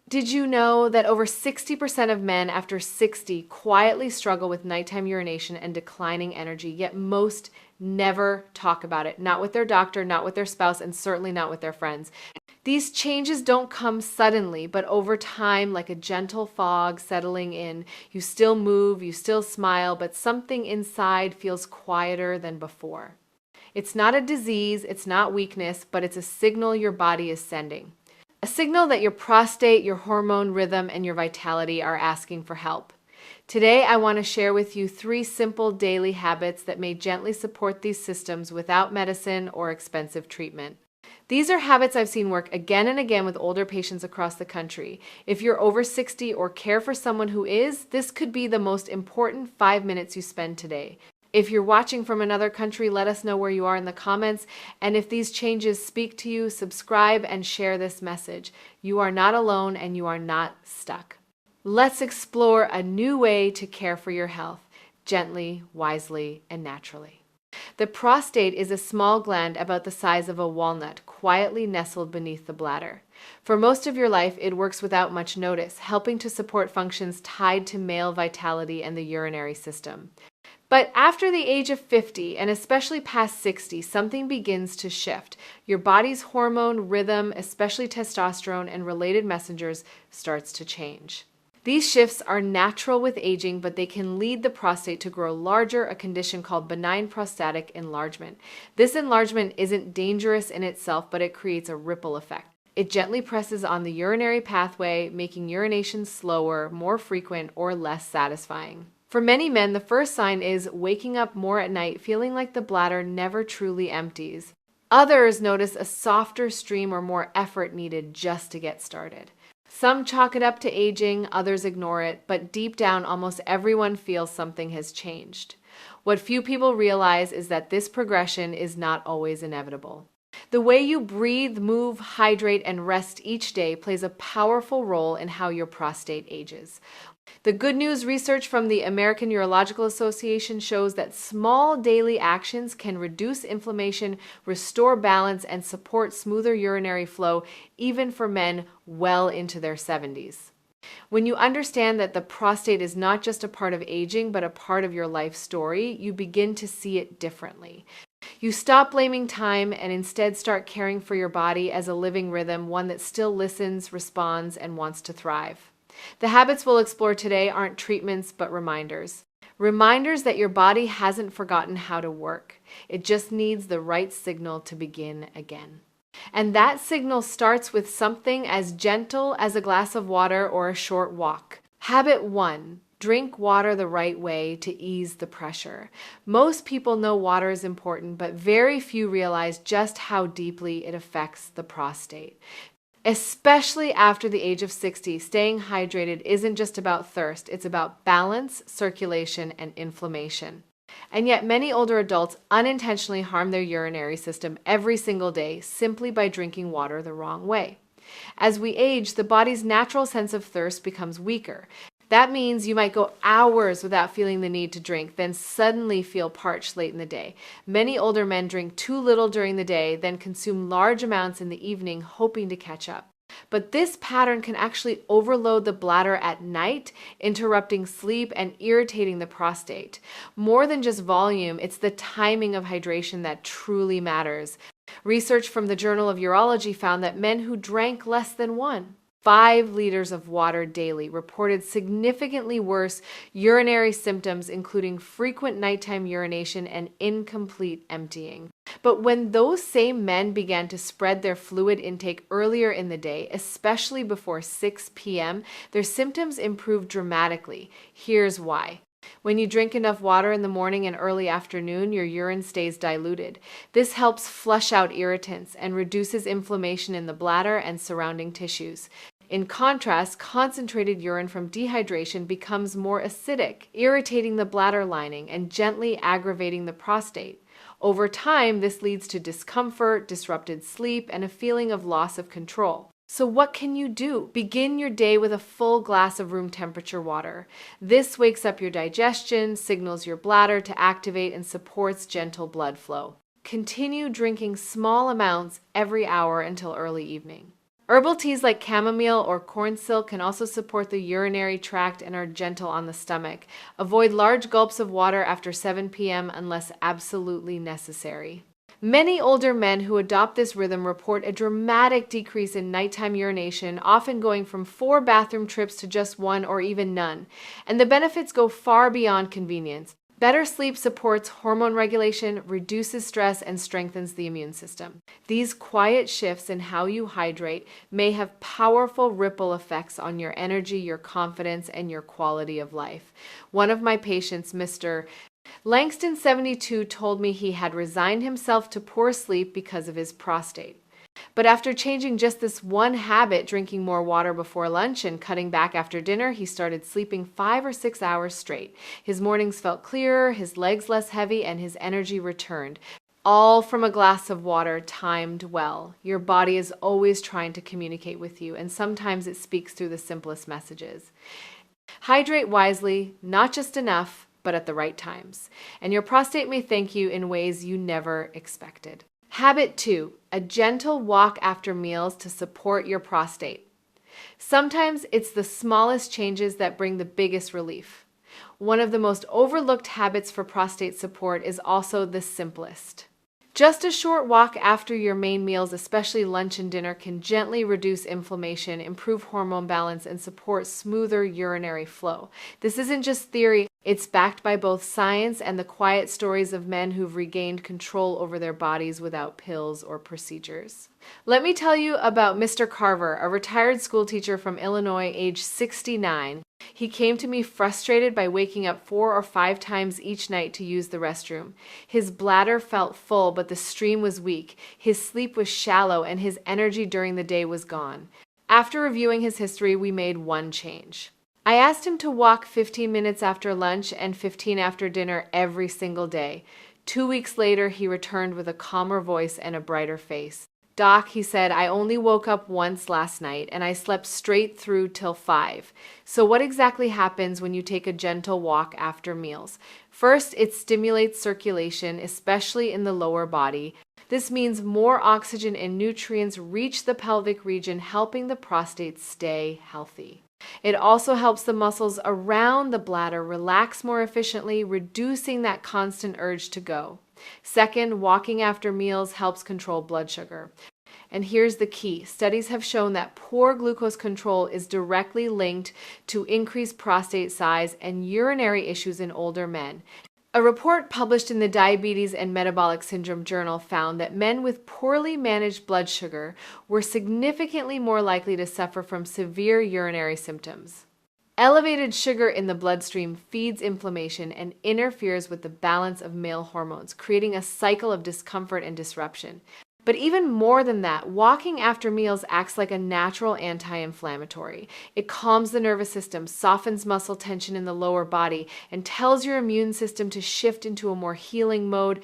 Did you know that over 60% of men after 60 quietly struggle with nighttime urination and declining energy, yet most never talk about it? Not with their doctor, not with their spouse, and certainly not with their friends. These changes don't come suddenly, but over time, like a gentle fog settling in. You still move, you still smile, but something inside feels quieter than before. It's not a disease, it's not weakness, but it's a signal your body is sending. A signal that your prostate, your hormone rhythm, and your vitality are asking for help. Today, I want to share with you 3 simple daily habits that may gently support these systems without medicine or expensive treatment. These are habits I've seen work again and again with older patients across the country. If you're over 60 or care for someone who is, this could be the most important 5 minutes you spend today. If you're watching from another country, let us know where you are in the comments. And if these changes speak to you, subscribe and share this message. You are not alone and you are not stuck. Let's explore a new way to care for your health, gently, wisely, and naturally. The prostate is a small gland about the size of a walnut, quietly nestled beneath the bladder. For most of your life, it works without much notice, helping to support functions tied to male vitality and the urinary system. But after the age of 50, and especially past 60, something begins to shift. Your body's hormone rhythm, especially testosterone and related messengers, starts to change. These shifts are natural with aging, but they can lead the prostate to grow larger, a condition called benign prostatic enlargement. This enlargement isn't dangerous in itself, but it creates a ripple effect. It gently presses on the urinary pathway, making urination slower, more frequent, or less satisfying. For many men, the first sign is waking up more at night, feeling like the bladder never truly empties. Others notice a softer stream or more effort needed just to get started. Some chalk it up to aging, others ignore it, but deep down, almost everyone feels something has changed. What few people realize is that this progression is not always inevitable. The way you breathe, move, hydrate, and rest each day plays a powerful role in how your prostate ages. The good news research from the American Urological Association shows that small daily actions can reduce inflammation, restore balance, and support smoother urinary flow, even for men well into their 70s. When you understand that the prostate is not just a part of aging, but a part of your life story, you begin to see it differently. You stop blaming time and instead start caring for your body as a living rhythm, one that still listens, responds, and wants to thrive. The habits we'll explore today aren't treatments, but reminders. Reminders that your body hasn't forgotten how to work. It just needs the right signal to begin again. And that signal starts with something as gentle as a glass of water or a short walk. Habit 1. Drink water the right way to ease the pressure. Most people know water is important, but very few realize just how deeply it affects the prostate. Especially after the age of 60, staying hydrated isn't just about thirst, it's about balance, circulation, and inflammation. And yet many older adults unintentionally harm their urinary system every single day simply by drinking water the wrong way. As we age, the body's natural sense of thirst becomes weaker. That means you might go hours without feeling the need to drink, then suddenly feel parched late in the day. Many older men drink too little during the day, then consume large amounts in the evening, hoping to catch up. But this pattern can actually overload the bladder at night, interrupting sleep and irritating the prostate. More than just volume, it's the timing of hydration that truly matters. Research from the Journal of Urology found that men who drank less than 5 liters of water daily reported significantly worse urinary symptoms, including frequent nighttime urination and incomplete emptying. But when those same men began to spread their fluid intake earlier in the day, especially before 6 p.m., their symptoms improved dramatically. Here's why. When you drink enough water in the morning and early afternoon, your urine stays diluted. This helps flush out irritants and reduces inflammation in the bladder and surrounding tissues. In contrast, concentrated urine from dehydration becomes more acidic, irritating the bladder lining and gently aggravating the prostate. Over time, this leads to discomfort, disrupted sleep, and a feeling of loss of control. So what can you do? Begin your day with a full glass of room temperature water. This wakes up your digestion, signals your bladder to activate, and supports gentle blood flow. Continue drinking small amounts every hour until early evening. Herbal teas like chamomile or corn silk can also support the urinary tract and are gentle on the stomach. Avoid large gulps of water after 7 p.m. unless absolutely necessary. Many older men who adopt this rhythm report a dramatic decrease in nighttime urination, often going from 4 bathroom trips to just 1 or even none. And the benefits go far beyond convenience. Better sleep supports hormone regulation, reduces stress, and strengthens the immune system. These quiet shifts in how you hydrate may have powerful ripple effects on your energy, your confidence, and your quality of life. One of my patients, Mr. Langston, 72, told me he had resigned himself to poor sleep because of his prostate. But after changing just this one habit, drinking more water before lunch and cutting back after dinner, he started sleeping 5 or 6 hours straight. His mornings felt clearer, his legs less heavy, and his energy returned. All from a glass of water timed well. Your body is always trying to communicate with you, and sometimes it speaks through the simplest messages. Hydrate wisely, not just enough, but at the right times. And your prostate may thank you in ways you never expected. Habit 2, a gentle walk after meals to support your prostate. Sometimes it's the smallest changes that bring the biggest relief. One of the most overlooked habits for prostate support is also the simplest. Just a short walk after your main meals, especially lunch and dinner, can gently reduce inflammation, improve hormone balance, and support smoother urinary flow. This isn't just theory, it's backed by both science and the quiet stories of men who've regained control over their bodies without pills or procedures. Let me tell you about Mr. Carver, a retired school teacher from Illinois, age 69. He came to me frustrated by waking up 4 or 5 times each night to use the restroom. His bladder felt full, but the stream was weak. His sleep was shallow, and his energy during the day was gone. After reviewing his history, we made one change. I asked him to walk 15 minutes after lunch and 15 after dinner every single day. 2 weeks later, he returned with a calmer voice and a brighter face. Doc, he said, I only woke up once last night and I slept straight through till 5. So what exactly happens when you take a gentle walk after meals? First, it stimulates circulation, especially in the lower body. This means more oxygen and nutrients reach the pelvic region, helping the prostate stay healthy. It also helps the muscles around the bladder relax more efficiently, reducing that constant urge to go. Second, walking after meals helps control blood sugar. And here's the key. Studies have shown that poor glucose control is directly linked to increased prostate size and urinary issues in older men. A report published in the Diabetes and Metabolic Syndrome Journal found that men with poorly managed blood sugar were significantly more likely to suffer from severe urinary symptoms. Elevated sugar in the bloodstream feeds inflammation and interferes with the balance of male hormones, creating a cycle of discomfort and disruption. But even more than that, walking after meals acts like a natural anti-inflammatory. It calms the nervous system, softens muscle tension in the lower body, and tells your immune system to shift into a more healing mode.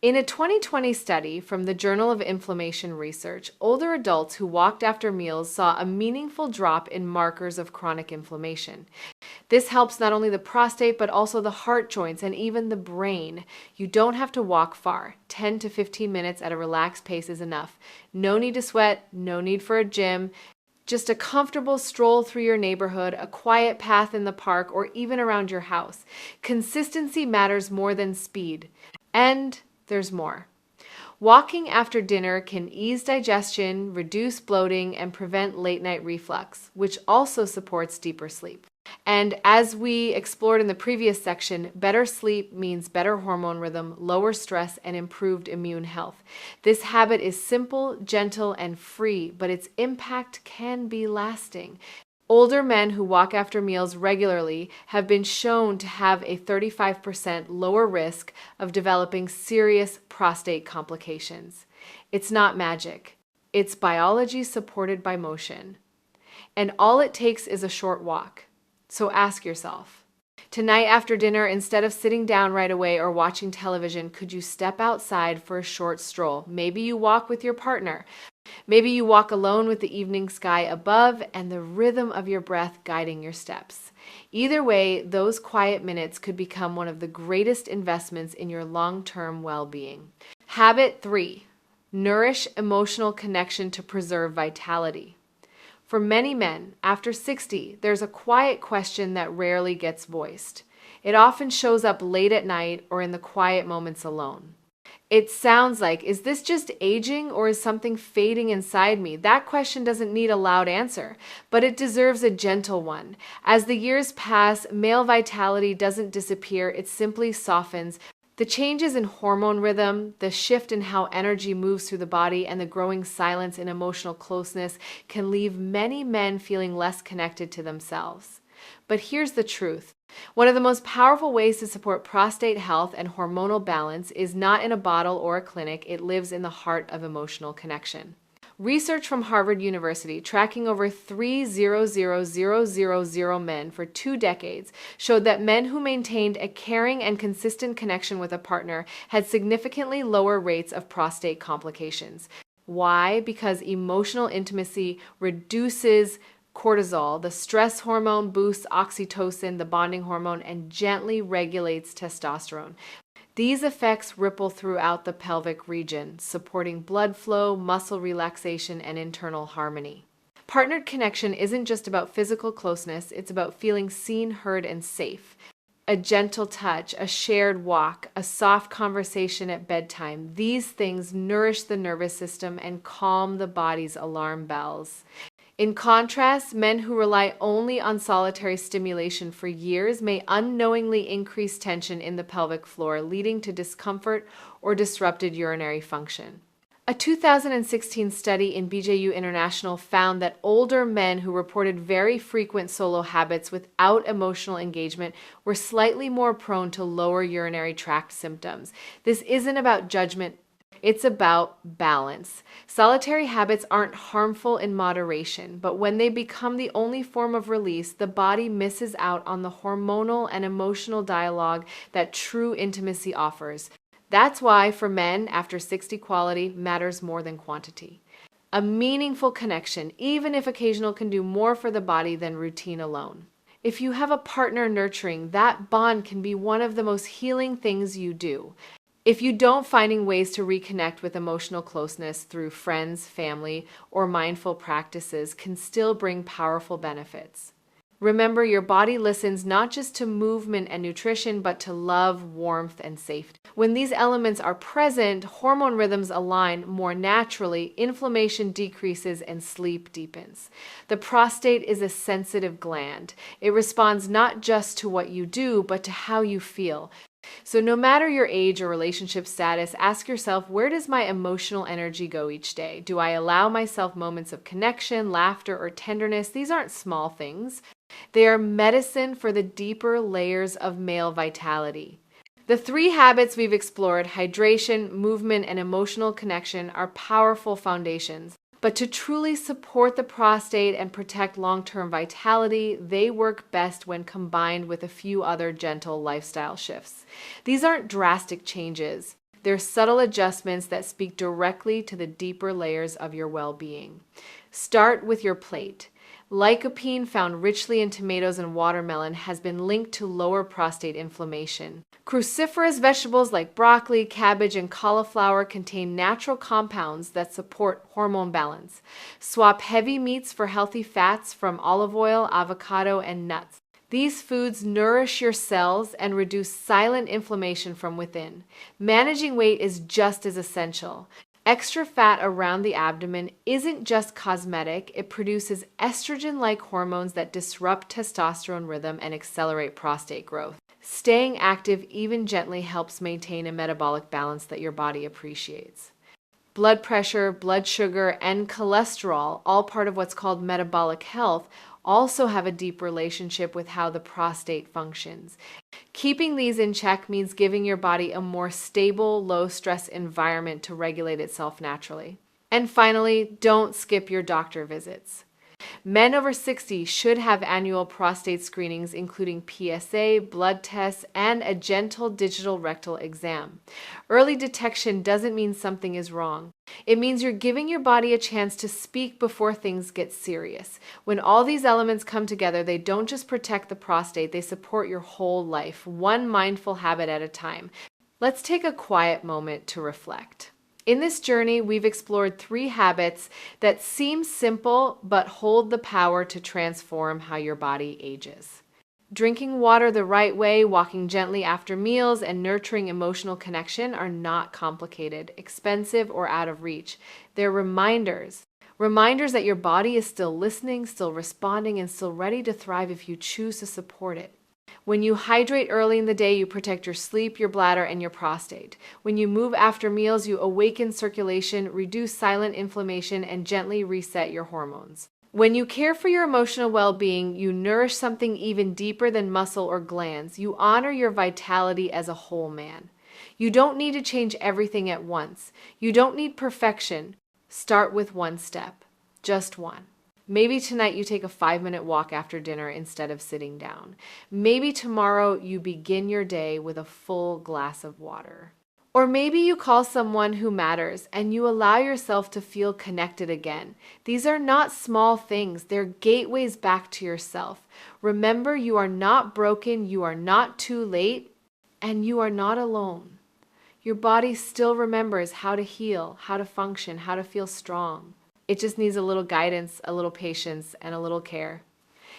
In a 2020 study from the Journal of Inflammation Research, older adults who walked after meals saw a meaningful drop in markers of chronic inflammation. This helps not only the prostate, but also the heart joints and even the brain. You don't have to walk far. 10 to 15 minutes at a relaxed pace is enough. No need to sweat, no need for a gym. Just a comfortable stroll through your neighborhood, a quiet path in the park, or even around your house. Consistency matters more than speed. And there's more. Walking after dinner can ease digestion, reduce bloating, and prevent late-night reflux, which also supports deeper sleep. And as we explored in the previous section, better sleep means better hormone rhythm, lower stress, and improved immune health. This habit is simple, gentle, and free, but its impact can be lasting. Older men who walk after meals regularly have been shown to have a 35% lower risk of developing serious prostate complications. It's not magic. It's biology supported by motion. And all it takes is a short walk. So ask yourself, tonight after dinner, instead of sitting down right away or watching television, could you step outside for a short stroll? Maybe you walk with your partner. Maybe you walk alone with the evening sky above and the rhythm of your breath guiding your steps. Either way, those quiet minutes could become one of the greatest investments in your long-term well-being. Habit 3, Nourish emotional connection to preserve vitality. For many men, after 60, there's a quiet question that rarely gets voiced. It often shows up late at night or in the quiet moments alone. It sounds like, is this just aging or is something fading inside me? That question doesn't need a loud answer, but it deserves a gentle one. As the years pass, male vitality doesn't disappear, it simply softens. The changes in hormone rhythm, the shift in how energy moves through the body, and the growing silence in emotional closeness can leave many men feeling less connected to themselves. But here's the truth. One of the most powerful ways to support prostate health and hormonal balance is not in a bottle or a clinic, it lives in the heart of emotional connection. Research from Harvard University, tracking over 300,000 men for 2 decades, showed that men who maintained a caring and consistent connection with a partner had significantly lower rates of prostate complications. Why? Because emotional intimacy reduces cortisol, the stress hormone, boosts oxytocin, the bonding hormone, and gently regulates testosterone. These effects ripple throughout the pelvic region, supporting blood flow, muscle relaxation, and internal harmony. Partnered connection isn't just about physical closeness, it's about feeling seen, heard, and safe. A gentle touch, a shared walk, a soft conversation at bedtime, these things nourish the nervous system and calm the body's alarm bells. In contrast, men who rely only on solitary stimulation for years may unknowingly increase tension in the pelvic floor, leading to discomfort or disrupted urinary function. A 2016 study in BJU International found that older men who reported very frequent solo habits without emotional engagement were slightly more prone to lower urinary tract symptoms. This isn't about judgment. It's about balance. Solitary habits aren't harmful in moderation, but when they become the only form of release, the body misses out on the hormonal and emotional dialogue that true intimacy offers. That's why, for men, after 60, quality matters more than quantity. A meaningful connection, even if occasional, can do more for the body than routine alone. If you have a partner nurturing, that bond can be one of the most healing things you do. If you don't, finding ways to reconnect with emotional closeness through friends, family, or mindful practices can still bring powerful benefits. Remember, your body listens not just to movement and nutrition, but to love, warmth, and safety. When these elements are present, hormone rhythms align more naturally, inflammation decreases, and sleep deepens. The prostate is a sensitive gland. It responds not just to what you do, but to how you feel. So no matter your age or relationship status, ask yourself, where does my emotional energy go each day? Do I allow myself moments of connection, laughter, or tenderness? These aren't small things. They are medicine for the deeper layers of male vitality. The 3 habits we've explored, hydration, movement, and emotional connection, are powerful foundations. But to truly support the prostate and protect long-term vitality, they work best when combined with a few other gentle lifestyle shifts. These aren't drastic changes. They're subtle adjustments that speak directly to the deeper layers of your well-being. Start with your plate. Lycopene, found richly in tomatoes and watermelon, has been linked to lower prostate inflammation. Cruciferous vegetables like broccoli, cabbage, and cauliflower contain natural compounds that support hormone balance. Swap heavy meats for healthy fats from olive oil, avocado, and nuts. These foods nourish your cells and reduce silent inflammation from within. Managing weight is just as essential. Extra fat around the abdomen isn't just cosmetic, it produces estrogen-like hormones that disrupt testosterone rhythm and accelerate prostate growth. Staying active, even gently, helps maintain a metabolic balance that your body appreciates. Blood pressure, blood sugar, and cholesterol, all part of what's called metabolic health, also have a deep relationship with how the prostate functions. Keeping these in check means giving your body a more stable, low-stress environment to regulate itself naturally. And finally, don't skip your doctor visits. Men over 60 should have annual prostate screenings, including PSA, blood tests, and a gentle digital rectal exam. Early detection doesn't mean something is wrong. It means you're giving your body a chance to speak before things get serious. When all these elements come together, they don't just protect the prostate, they support your whole life, one mindful habit at a time. Let's take a quiet moment to reflect. In this journey, we've explored 3 habits that seem simple but hold the power to transform how your body ages. Drinking water the right way, walking gently after meals, and nurturing emotional connection are not complicated, expensive, or out of reach. They're reminders. Reminders that your body is still listening, still responding, and still ready to thrive if you choose to support it. When you hydrate early in the day, you protect your sleep, your bladder, and your prostate. When you move after meals, you awaken circulation, reduce silent inflammation, and gently reset your hormones. When you care for your emotional well-being, you nourish something even deeper than muscle or glands. You honor your vitality as a whole man. You don't need to change everything at once. You don't need perfection. Start with one step, just one. Maybe tonight you take a 5-minute walk after dinner instead of sitting down. Maybe tomorrow you begin your day with a full glass of water. Or maybe you call someone who matters and you allow yourself to feel connected again. These are not small things. They're gateways back to yourself. Remember, you are not broken, you are not too late, and you are not alone. Your body still remembers how to heal, how to function, how to feel strong. It just needs a little guidance, a little patience, and a little care.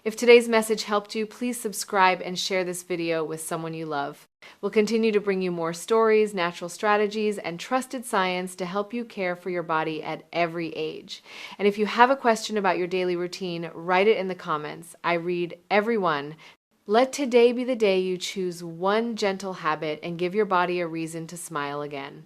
If today's message helped you, please subscribe and share this video with someone you love. We'll continue to bring you more stories, natural strategies, and trusted science to help you care for your body at every age. And if you have a question about your daily routine, write it in the comments. I read every one. Let today be the day you choose one gentle habit and give your body a reason to smile again.